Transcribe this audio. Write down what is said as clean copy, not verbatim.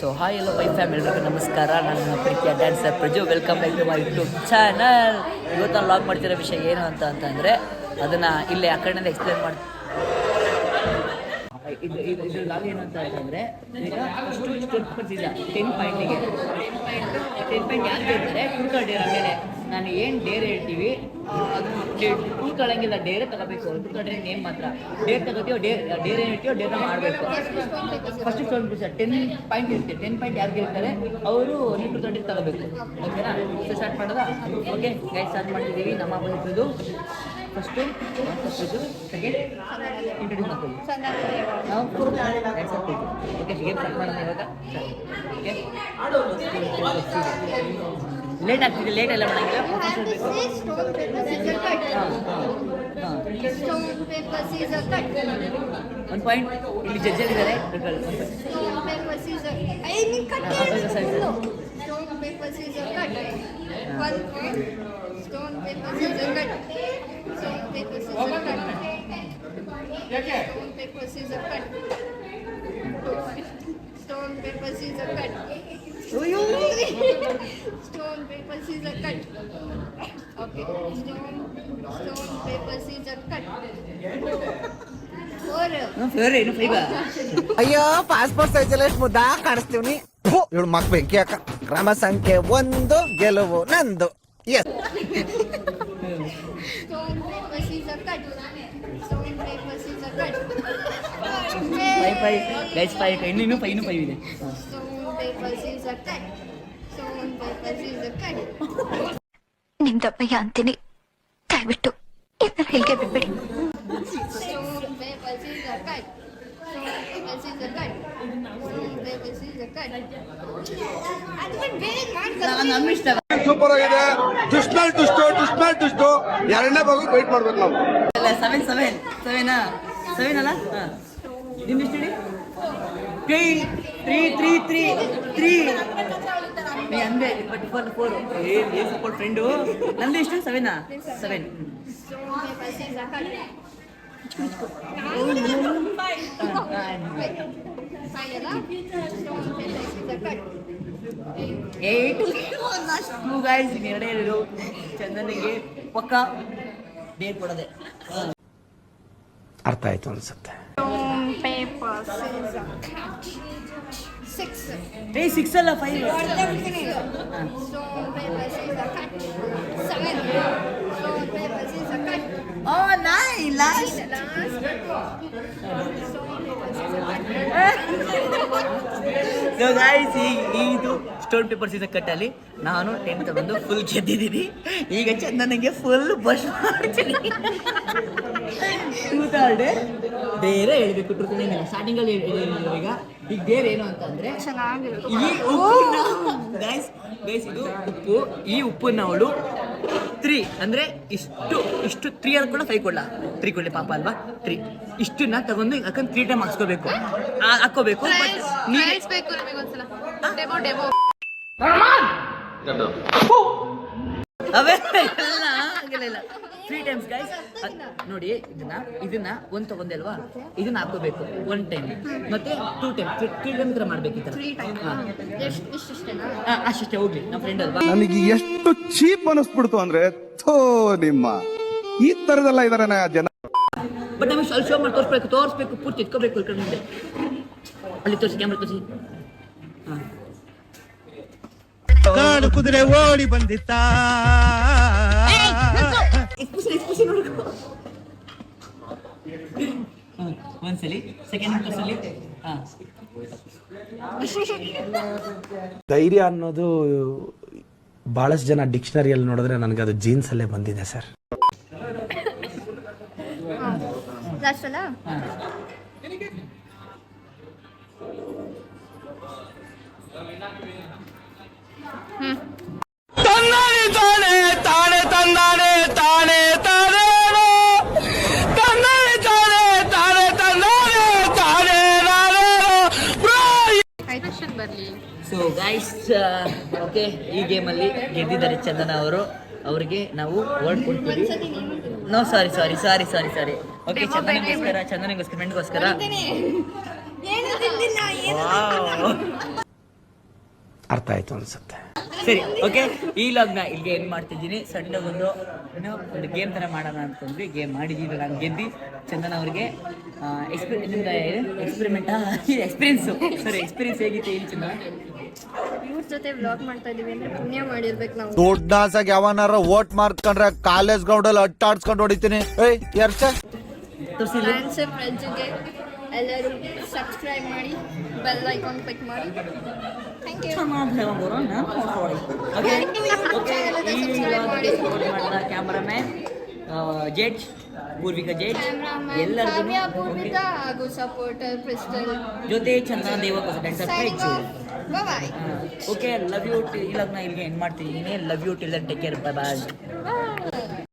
So hi hello ವೈ ಫ್ಯಾಮ್ ಎಲ್ರಿಗೂ ನಮಸ್ಕಾರ. ನನ್ನ ಪ್ರೀತಿಯ dancer Praju. Welcome back to my YouTube channel. ಇವತ್ತು ನಾನು ಲಾಗ್ ಮಾಡ್ತಿರೋ ವಿಷಯ ಏನು ಅಂತಂದರೆ ಅದನ್ನು ಇಲ್ಲೇ ಆ ಕಡೆಯಿಂದ ಎಕ್ಸ್ಪ್ಲೇನ್ ಮಾಡಿ ಇದು ಲಾಗ್ ಏನು ಅಂತಂದರೆ ಈಗ ಫಸ್ಟು ಸ್ಟೆಪ್ ಬರ್ತಿದ್ದ 10 ಪಾಯಿಂಟಿಗೆ 10 ಪಾಯಿಂಟ್ ಯಾರು ಹೇಳ್ತಾರೆ ಟೂಲ್ಗಳು ಡೇರ್ ಆಮೇಲೆ ನಾನು ಏನು ಡೇರ್ ಹೇಳ್ತೀವಿ ಅದನ್ನು ಟೂಲ್ಗಳಂಗಿಲ್ಲ ಡೇರೇ ತಗೋಬೇಕು. ಟೂಲ್ಗಳ ನೇಮ್ ಮಾತ್ರ ಡೇರ್ ತಗೋತೀವೋ ಡೇರ್ ಏನು ಹೇಳ್ತೀವೋ ಡೇರ್ನ ಮಾಡಬೇಕು. ಫಸ್ಟ್ ಸ್ಟೋನ್ ಸರ್ 10 ಪಾಯಿಂಟ್ ಇರುತ್ತೆ. 10 ಪಾಯಿಂಟ್ ಯಾರು ಗೆಲ್ತಾರೆ ಅವರು ನೀವು ಟೂಲ್ ತಗೋಬೇಕು. ಓಕೆನಾ? ಸ್ಟಾರ್ಟ್ ಮಾಡೋದಾ? ಓಕೆ ಗೈಸ್ ಸ್ಟಾರ್ಟ್ ಮಾಡಿದ್ದೀವಿ. ನಮ್ಮ ಬಂದಿದ್ದು ಫಸ್ಟು ಸೆಕೆಂಡ್ ಇಂಟ್ರೊಡ್ಯೂಸ್ ಮಾಡ್ತೀವಿ ನಾವು ಓಕೆ ಗೇಮ್ ಸ್ಟಾರ್ಟ್ ಮಾಡೋಣ ಇವಾಗ. ಓಕೆ ಲೇಟ್ ಆಗ್ತಿದೆ, ಲೇಟ್ ಎಲ್ಲ ಮಾಡೋಂಗಿಲ್ಲ. ಒಂದು ಪಾಯಿಂಟ್ ಇಲ್ಲಿ ಜಡ್ಜಲ್ಲಿದ್ದಾರೆ. Stone, paper, scissors, cut. Stone, paper, scissors, cut. Okay. Stone, paper, scissors, cut. ಅಯ್ಯೋ ಪಾಸ್ಪೋರ್ಟ್ ಸೈಜಲ್ಲಿ ಎಷ್ಟು ಮುದ್ದ ಕಾಣಿಸ್ತೀವಿ. ಇವಳು ಮಕ್ ಬೆಂಕಿ ಹಾಕ. ಕ್ರಮ ಸಂಖ್ಯೆ 1 ಗೆಲುವು ನಂದು. Yes. Stone, paper, scissors, cut. Stone, paper, scissors, cut. ಇನ್ನೂ ಫೈವ್ ಇದೆ. Stone, paper, scissors, cut. Stone, paper, scissors, cut. ನಿಮ್ದಪ್ಪಯ್ಯ ಅಂತೀನಿ, ದಯವಿಟ್ಟು ಇದನ್ನ ಹೇಳಿಕೆ ಬಿಟ್ಬಿಡಿ. Stone, paper, scissors, cut. Stone, paper, scissors, cut. Stone, paper, scissors, cut. ಅದನ್ನ ಬೇರೆ ನಮ್ಮ ಇಷ್ಟ. ಸೂಪರ್ ಆಗಿದೆ. ದುಷ್ಟು ಎರಡನೇ ಭಾಗ ವೆಯ್ಟ್ ಮಾಡ್ಬೇಕು ನಾವು. ಅಲ್ಲ 7 ಅಲ್ಲ. ನಿಮ್ದು ಎಷ್ಟು ಹೇಳಿ? 3 ನೀ ಅಂದೆ ಬಟ್ 4 ಏ ಸಪೋರ್ಟ್ ಫ್ರೆಂಡು. ನಂದು ಎಷ್ಟು 7. Stone, paper, scissors, cut. Five ಅಲ್ಲ? Stone, paper, scissors, cut. 8 guys. ಎರಡೇ ಎರಡು ಚಂದನಿಗೆ ಪಕ್ಕ ಡೇರ್ ಕೊಡೋದೆ. ಅರ್ಥ ಆಯ್ತು ಅನ್ಸುತ್ತೆ. Stone, paper, scissors, cut. 6. 6 ಅಲ್ಲ 5. Stone, paper, scissors, cut. 7. Stone, paper, scissors, cut. Oh nice. Last Stone, paper, scissors, cut. So guys ಇದು stone paper scissor ಕಟ್ಟಲ್ಲಿ ನಾನು 10 ತಗೊಂಡು ಫುಲ್ ಗೆದ್ದಿದ್ದೀನಿ. ಈಗ ಚಂದನಿಗೆ ಫುಲ್ ಬಸ್ ಮಾಡ್ತೀನಿ. ಬೇರೆ ಹೇಳ್ಬೇಕು ಟ್ರೂತ್ ಸ್ಟಾರ್ಟಿಂಗಲ್ಲಿ ಈಗ ಬೇರೆ ಏನು ಅಂತಂದ್ರೆ ಈ ಗೈಸ್ ಇದು ಉಪ್ಪು. ಈ ಉಪ್ಪನ್ನ ಅವಳು 3 ಅಂದ್ರೆ ಇಷ್ಟು 3 ಅಲ್ಲಿ ಕೂಡ 5 ಕೊಡ್ಲ 3 ಕೊಡ್ಲಿ ಪಾಪ ಅಲ್ವಾ. 3 ಇಷ್ಟನ್ನ ತಗೊಂಡು ಯಾಕಂದ್ರೆ 3 ಟೈಮ್ ಹಾಕ್ಕೋಬೇಕು. ಅವೆಲ್ಲ 3 ಟೈಮ್ಸ್ ಗೈಸ್. ನೋಡಿ ಇದನ್ನ ಒಂದು ತಗೊಂಡೆ ಅಲ್ವಾ, ಇದನ್ನ ಹಾಕೋಬೇಕು 1 ಟೈಮ್ ಮತ್ತೆ 2 ಟೈಮ್ 3 ಟೈಮ್ ತರ ಮಾಡ್ಬೇಕು. ಈ ತರ ಅಷ್ಟೇ ಹೋಗ್ಲಿ. ನಮ್ಮ ಫ್ರೆಂಡ್ ಅಲ್ವಾ. ನನಗೆ ಎಷ್ಟು ಚೀಪ್ ಅನಿಸ್ಬಿಡ್ತು ಅಂದ್ರೆ ಥೋ ನಿಮ್ಮ ಈ ತರದೆಲ್ಲ ಇದಾರೆ ಜನ. ಬಟ್ ನಮಗೆ ಸ್ವಲ್ಪ ಶೋ ಮಾಡಿ ತೋರಿಸ್ಬೇಕು ಪೂರ್ತಿ ಎತ್ಕೋಬೇಕು. ಈ ಕಡೆ ಅಲ್ಲಿ ತೋರಿಸಿ, ಕ್ಯಾಮ್ರಾ ತೋರಿಸಿ. ಕಾಡು ಕುದುರೆ ಓಡಿ ಬಂದಿತ್ತ. ಒಂದ್ಸಲಿ ಸೆಕೆಂಡ್ ತೋರಿಸಲಿ. ಧೈರ್ಯ ಅನ್ನೋದು ಬಹಳಷ್ಟು ಜನ ಡಿಕ್ಷನರಿಯಲ್ಲಿ ನೋಡಿದ್ರೆ ನನಗೆ ಅದು ಜೀನ್ಸ್ ಅಲ್ಲೇ ಬಂದಿದೆ ಸರ್. ಲಾಸ್ಟ್ ಅಲ್ಲ? ಸೊ ಗೈಸ್ ಓಕೆ ಈ ಗೇಮಲ್ಲಿ ಗೆದ್ದಿದ್ದಾರೆ ಚಂದನ ಅವರು. ಅವರಿಗೆ ನಾವು ವರ್ಡ್ ಕೊಡ್ತೀವಿ. ನೋ ಸಾರಿ ಓಕೆ ಚಂದನಿಗೋಸ್ಕರ ಫ್ರೆಂಡ್ಗೋಸ್ಕರ ಅರ್ಥ ಆಯ್ತು ಅನ್ಸುತ್ತೆ. ಸರಿ, ಓಕೆ, ಈ ಲಾಗ್ನ ಇಲ್ಲಿಗೆ ಏನು ಮಾಡ್ತಿದ್ದೀನಿ. ಸಣ್ಣ ಒಂದು ಗೇಮ್ ಥರ ಮಾಡೋಣ ಅಂತಂದ್ವಿ. ಗೇಮ್ ಮಾಡಿದ್ದೀವಿ, ನಾನು ಗೆದ್ದು ಚಂದನ್ ಅವ್ರಿಗೆ ಎಕ್ಸ್ಪೀರಿಯನ್ಸು ಹೇಗಿತ್ತು ಹೇಳಿ ಚಂದನ? ಇವ್ರ ಜೊತೆ ವ್ಲಾಗ್ ಮಾಡ್ತಾ ಇದೀವಿ ಅಂದ್ರೆ ಪುಣ್ಯ ಮಾಡಿರ್ಬೇಕು ನಾವು. ದುಡ್ಡಾಸಾಗ ಯಾವನಾರ ವೋಟ್ ಮಾಡ್ಕೊಂಡ್ರೆ ಕಾಲೇಜ್ ಗ್ರೌಂಡ್ ಅಲ್ಲಿ ಅಟ್ಟಾಡ್ಸ್ಕೊಂಡು ಹೊಡಿತೀನಿ. ಏಯ್ ಎರ್ಚ ಫ್ರೆಂಡ್ಸ್ಗೆ ಎಲ್ಲರೂ ಸಬ್ಸ್ಕ್ರೈಬ್ ಮಾಡಿ, ಬೆಲ್ ಐಕಾನ್ ಕ್ಲಿಕ್ ಮಾಡಿ. Thank you. ಕ್ಯಾಮರಾಮ್ಯಾನ್ ಜೇಟ್, ಪೂರ್ವಿಕಾ ಜೇಟ್, ಕ್ಯಾಮ್ರಾಮನ್ ಎಲ್ಲರಿಗೂ ಕಾವ್ಯ, ಪೂರ್ವಿಕಾ ಹಾಗೂ ಸಪೋರ್ಟರ್ ಕ್ರಿಸ್ಟಲ್ ಜೊತೆ Chandana Devappa signing off. Bye. Okay, love you. ಈ ಲಾಗ್ನ ಇಲ್ಲಿಗೆ ಎಂಡ್ ಮಾಡ್ತಿದ್ದೀನಿ. Love you till then, take care, bye bye.